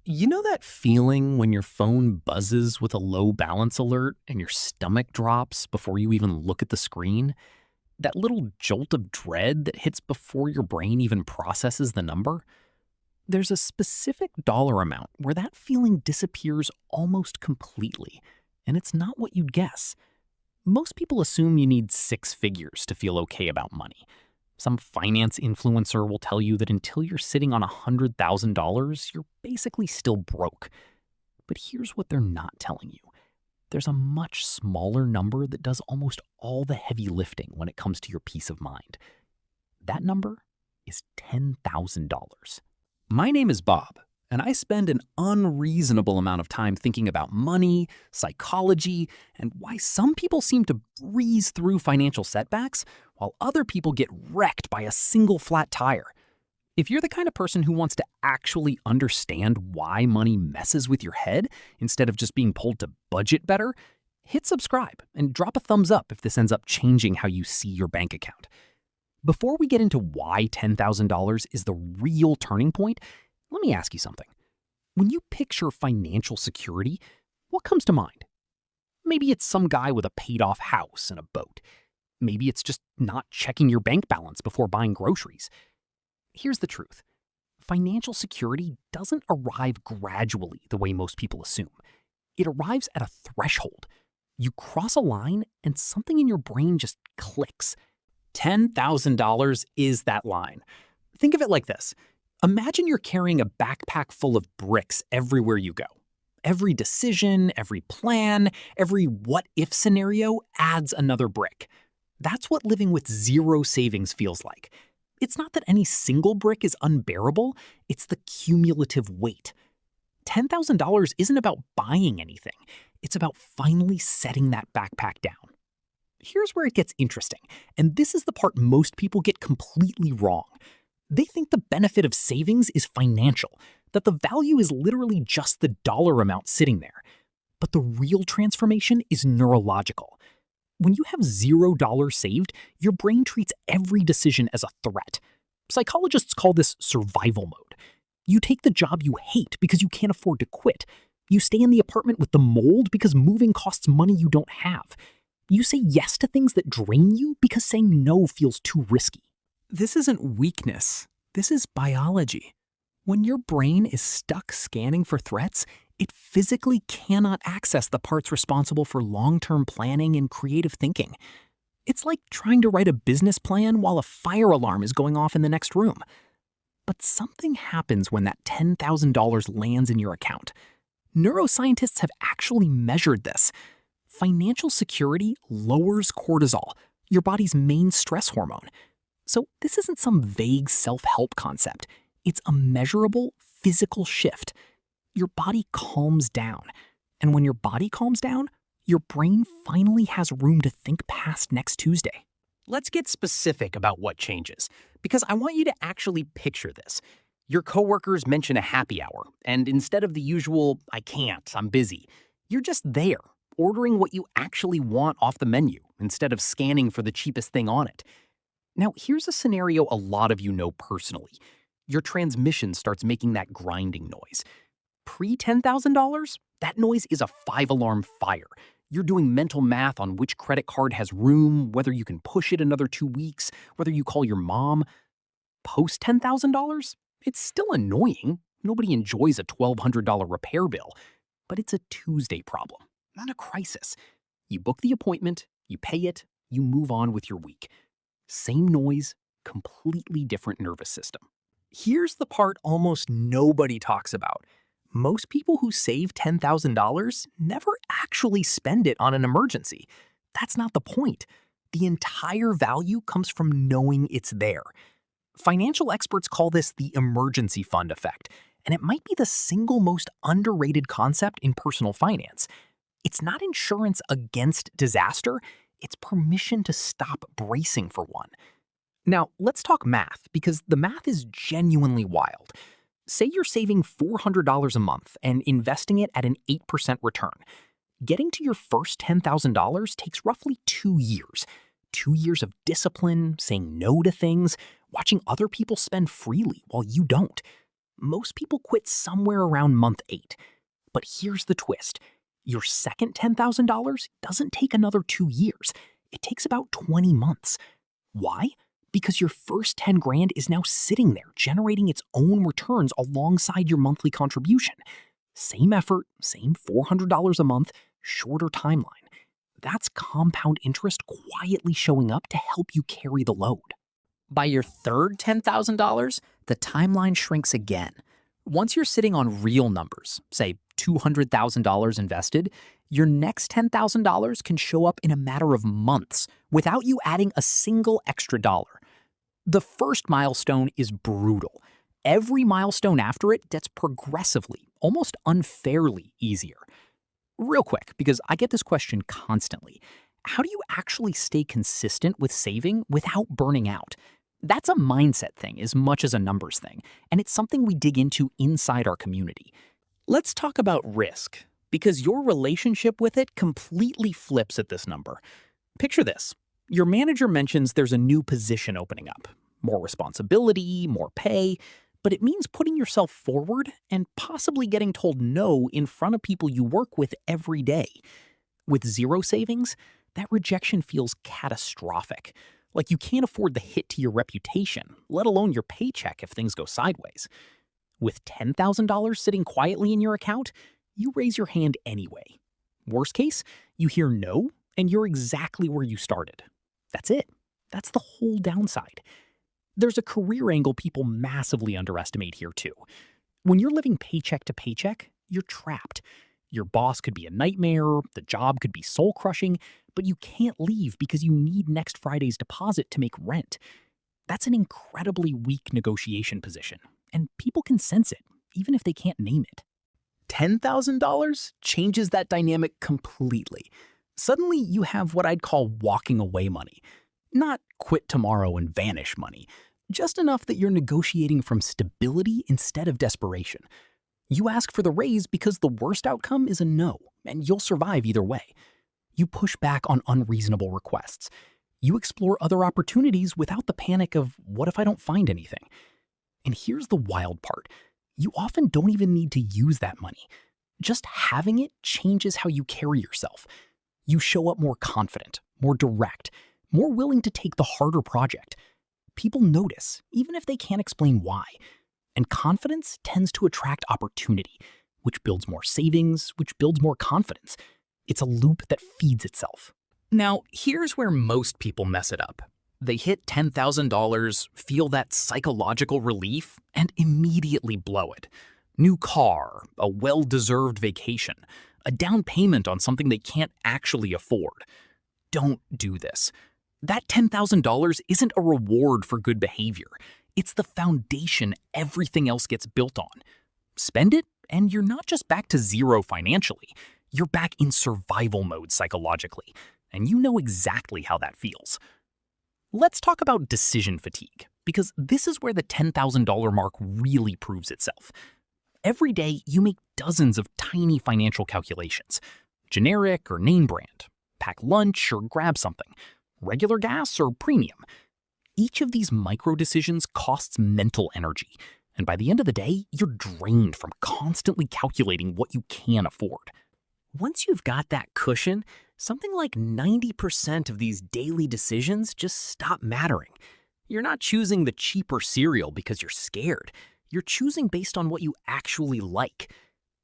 You know that feeling when your phone buzzes with a low balance alert and your stomach drops before you even look at the screen? That little jolt of dread that hits before your brain even processes the number? There's a specific dollar amount where that feeling disappears almost completely, and it's not what you'd guess. Most people assume you need six figures to feel okay about money. Some finance influencer will tell you that until you're sitting on $100,000, you're basically still broke. But here's what they're not telling you. There's a much smaller number that does almost all the heavy lifting when it comes to your peace of mind. That number is $10,000. My name is Bob, and I spend an unreasonable amount of time thinking about money, psychology, and why some people seem to breeze through financial setbacks while other people get wrecked by a single flat tire. If you're the kind of person who wants to actually understand why money messes with your head instead of just being told to budget better, hit subscribe and drop a thumbs up if this ends up changing how you see your bank account. Before we get into why $10,000 is the real turning point, let me ask you something. When you picture financial security, what comes to mind? Maybe it's some guy with a paid-off house and a boat. Maybe it's just not checking your bank balance before buying groceries. Here's the truth. Financial security doesn't arrive gradually the way most people assume. It arrives at a threshold. You cross a line and something in your brain just clicks. $10,000 is that line. Think of it like this. Imagine you're carrying a backpack full of bricks everywhere you go. Every decision, every plan, every what-if scenario adds another brick. That's what living with zero savings feels like. It's not that any single brick is unbearable, it's the cumulative weight. $10,000 isn't about buying anything. It's about finally setting that backpack down. Here's where it gets interesting, and this is the part most people get completely wrong. They think the benefit of savings is financial, that the value is literally just the dollar amount sitting there. But the real transformation is neurological. When you have $0 saved, your brain treats every decision as a threat. Psychologists call this survival mode. You take the job you hate because you can't afford to quit. You stay in the apartment with the mold because moving costs money you don't have. You say yes to things that drain you because saying no feels too risky. This isn't weakness. This is biology. When your brain is stuck scanning for threats, it physically cannot access the parts responsible for long-term planning and creative thinking. It's like trying to write a business plan while a fire alarm is going off in the next room. But something happens when that $10,000 lands in your account. Neuroscientists have actually measured this. Financial security lowers cortisol, your body's main stress hormone. So this isn't some vague self-help concept. It's a measurable physical shift. Your body calms down. And when your body calms down, your brain finally has room to think past next Tuesday. Let's get specific about what changes, because I want you to actually picture this. Your coworkers mention a happy hour, and instead of the usual, "I can't, I'm busy," you're just there, ordering what you actually want off the menu instead of scanning for the cheapest thing on it. Now, here's a scenario a lot of you know personally. Your transmission starts making that grinding noise. Pre-$10,000, that noise is a 5-alarm fire. You're doing mental math on which credit card has room, whether you can push it another 2 weeks, whether you call your mom. Post-$10,000, it's still annoying. Nobody enjoys a $1,200 repair bill. But it's a Tuesday problem, not a crisis. You book the appointment, you pay it, you move on with your week. Same noise, completely different nervous system. Here's the part almost nobody talks about. Most people who save $10,000 never actually spend it on an emergency. That's not the point. The entire value comes from knowing it's there. Financial experts call this the emergency fund effect, and it might be the single most underrated concept in personal finance. It's not insurance against disaster, it's permission to stop bracing for one. Now, let's talk math, because the math is genuinely wild. Say you're saving $400 a month and investing it at an 8% return. Getting to your first $10,000 takes roughly 2 years. 2 years of discipline, saying no to things, watching other people spend freely while you don't. Most people quit somewhere around month 8. But here's the twist. Your second $10,000 doesn't take another 2 years. It takes about 20 months. Why? Because your first 10 grand is now sitting there generating its own returns alongside your monthly contribution. Same effort, same $400 a month, shorter timeline. That's compound interest quietly showing up to help you carry the load. By your third $10,000, the timeline shrinks again. Once you're sitting on real numbers, say $200,000 invested, your next $10,000 can show up in a matter of months without you adding a single extra dollar. The first milestone is brutal. Every milestone after it gets progressively, almost unfairly easier. Real quick, because I get this question constantly. How do you actually stay consistent with saving without burning out? That's a mindset thing as much as a numbers thing, and it's something we dig into inside our community. Let's talk about risk, because your relationship with it completely flips at this number. Picture this. Your manager mentions there's a new position opening up. More responsibility, more pay, but it means putting yourself forward and possibly getting told no in front of people you work with every day. With zero savings, that rejection feels catastrophic. Like you can't afford the hit to your reputation, let alone your paycheck if things go sideways. With $10,000 sitting quietly in your account, you raise your hand anyway. Worst case, you hear no, and you're exactly where you started. That's it. That's the whole downside. There's a career angle people massively underestimate here too. When you're living paycheck to paycheck, you're trapped. Your boss could be a nightmare, the job could be soul-crushing, but you can't leave because you need next Friday's deposit to make rent. That's an incredibly weak negotiation position, and people can sense it, even if they can't name it. $10,000 changes that dynamic completely. Suddenly, you have what I'd call walking away money. Not quit tomorrow and vanish money, just enough that you're negotiating from stability instead of desperation. You ask for the raise because the worst outcome is a no, and you'll survive either way. You push back on unreasonable requests. You explore other opportunities without the panic of, what if I don't find anything? And here's the wild part. You often don't even need to use that money. Just having it changes how you carry yourself. You show up more confident, more direct, more willing to take the harder project. People notice, even if they can't explain why. And confidence tends to attract opportunity, which builds more savings, which builds more confidence. It's a loop that feeds itself. Now, here's where most people mess it up. They hit $10,000, feel that psychological relief, and immediately blow it. New car, a well-deserved vacation, a down payment on something they can't actually afford. Don't do this. That $10,000 isn't a reward for good behavior. It's the foundation everything else gets built on. Spend it, and you're not just back to zero financially. You're back in survival mode psychologically, and you know exactly how that feels. Let's talk about decision fatigue, because this is where the $10,000 mark really proves itself. Every day, you make dozens of tiny financial calculations. Generic or name brand, pack lunch or grab something, regular gas or premium. Each of these micro decisions costs mental energy, and by the end of the day, you're drained from constantly calculating what you can afford. Once you've got that cushion, something like 90% of these daily decisions just stop mattering. You're not choosing the cheaper cereal because you're scared. You're choosing based on what you actually like.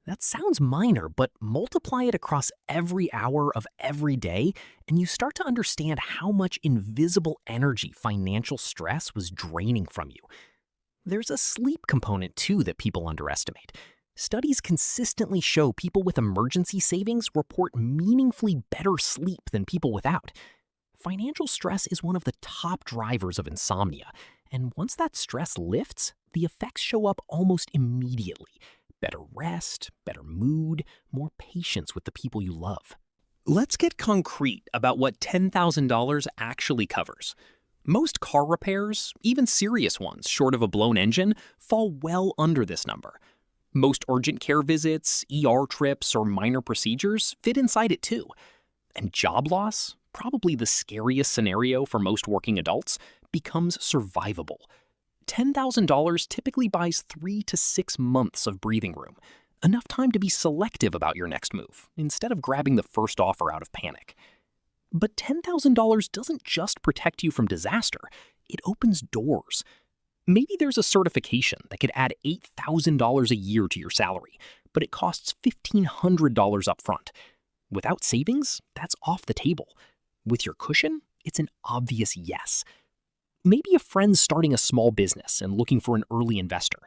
That sounds minor, but multiply it across every hour of every day, and you start to understand how much invisible energy financial stress was draining from you. There's a sleep component, too, that people underestimate. Studies consistently show people with emergency savings report meaningfully better sleep than people without. Financial stress is one of the top drivers of insomnia, and once that stress lifts, the effects show up almost immediately. Better rest, better mood, more patience with the people you love. Let's get concrete about what $10,000 actually covers. Most car repairs, even serious ones short of a blown engine, fall well under this number. Most urgent care visits, ER trips, or minor procedures fit inside it too. And job loss, probably the scariest scenario for most working adults, becomes survivable. $10,000 typically buys 3 to 6 months of breathing room, enough time to be selective about your next move, instead of grabbing the first offer out of panic. But $10,000 doesn't just protect you from disaster, it opens doors. Maybe there's a certification that could add $8,000 a year to your salary, but it costs $1,500 upfront. Without savings, that's off the table. With your cushion, it's an obvious yes. Maybe a friend's starting a small business and looking for an early investor.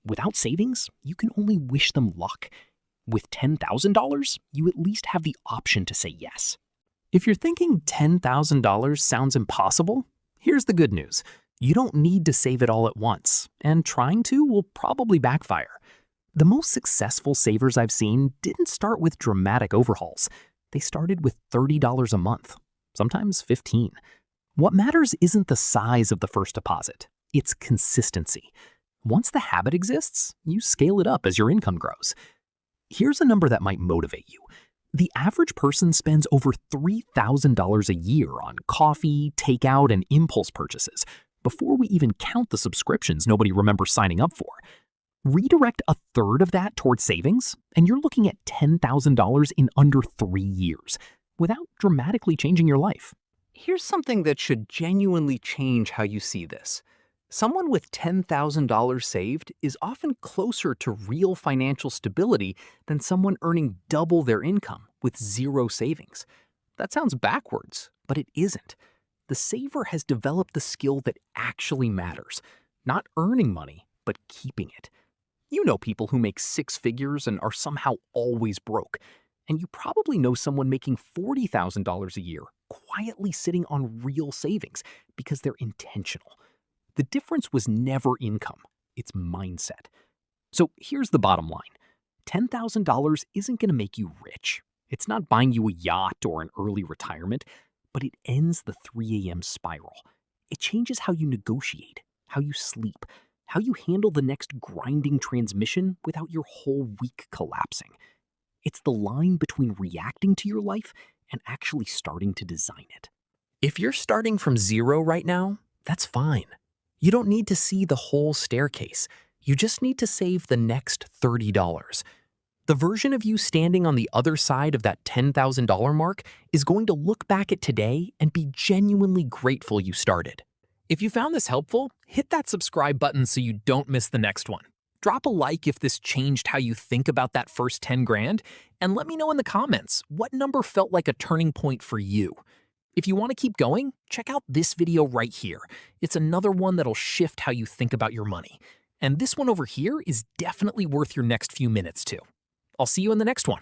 Without savings, you can only wish them luck. With $10,000, you at least have the option to say yes. If you're thinking $10,000 sounds impossible, here's the good news. You don't need to save it all at once, and trying to will probably backfire. The most successful savers I've seen didn't start with dramatic overhauls. They started with $30 a month, sometimes $15. What matters isn't the size of the first deposit, it's consistency. Once the habit exists, you scale it up as your income grows. Here's a number that might motivate you. The average person spends over $3,000 a year on coffee, takeout, and impulse purchases before we even count the subscriptions nobody remembers signing up for. Redirect a third of that towards savings, and you're looking at $10,000 in under 3 years, without dramatically changing your life. Here's something that should genuinely change how you see this. Someone with $10,000 saved is often closer to real financial stability than someone earning double their income with zero savings. That sounds backwards, but it isn't. The saver has developed the skill that actually matters, not earning money, but keeping it. You know people who make 6 figures and are somehow always broke. And you probably know someone making $40,000 a year, quietly sitting on real savings because they're intentional. The difference was never income, it's mindset. So here's the bottom line. $10,000 isn't going to make you rich. It's not buying you a yacht or an early retirement, but it ends the 3 a.m. spiral. It changes how you negotiate, how you sleep, how you handle the next grinding transmission without your whole week collapsing. It's the line between reacting to your life and actually starting to design it. If you're starting from zero right now, that's fine. You don't need to see the whole staircase. You just need to save the next $30. The version of you standing on the other side of that $10,000 mark is going to look back at today and be genuinely grateful you started. If you found this helpful, hit that subscribe button so you don't miss the next one. Drop a like if this changed how you think about that first 10 grand, and let me know in the comments what number felt like a turning point for you. If you want to keep going, check out this video right here. It's another one that'll shift how you think about your money. And this one over here is definitely worth your next few minutes too. I'll see you in the next one.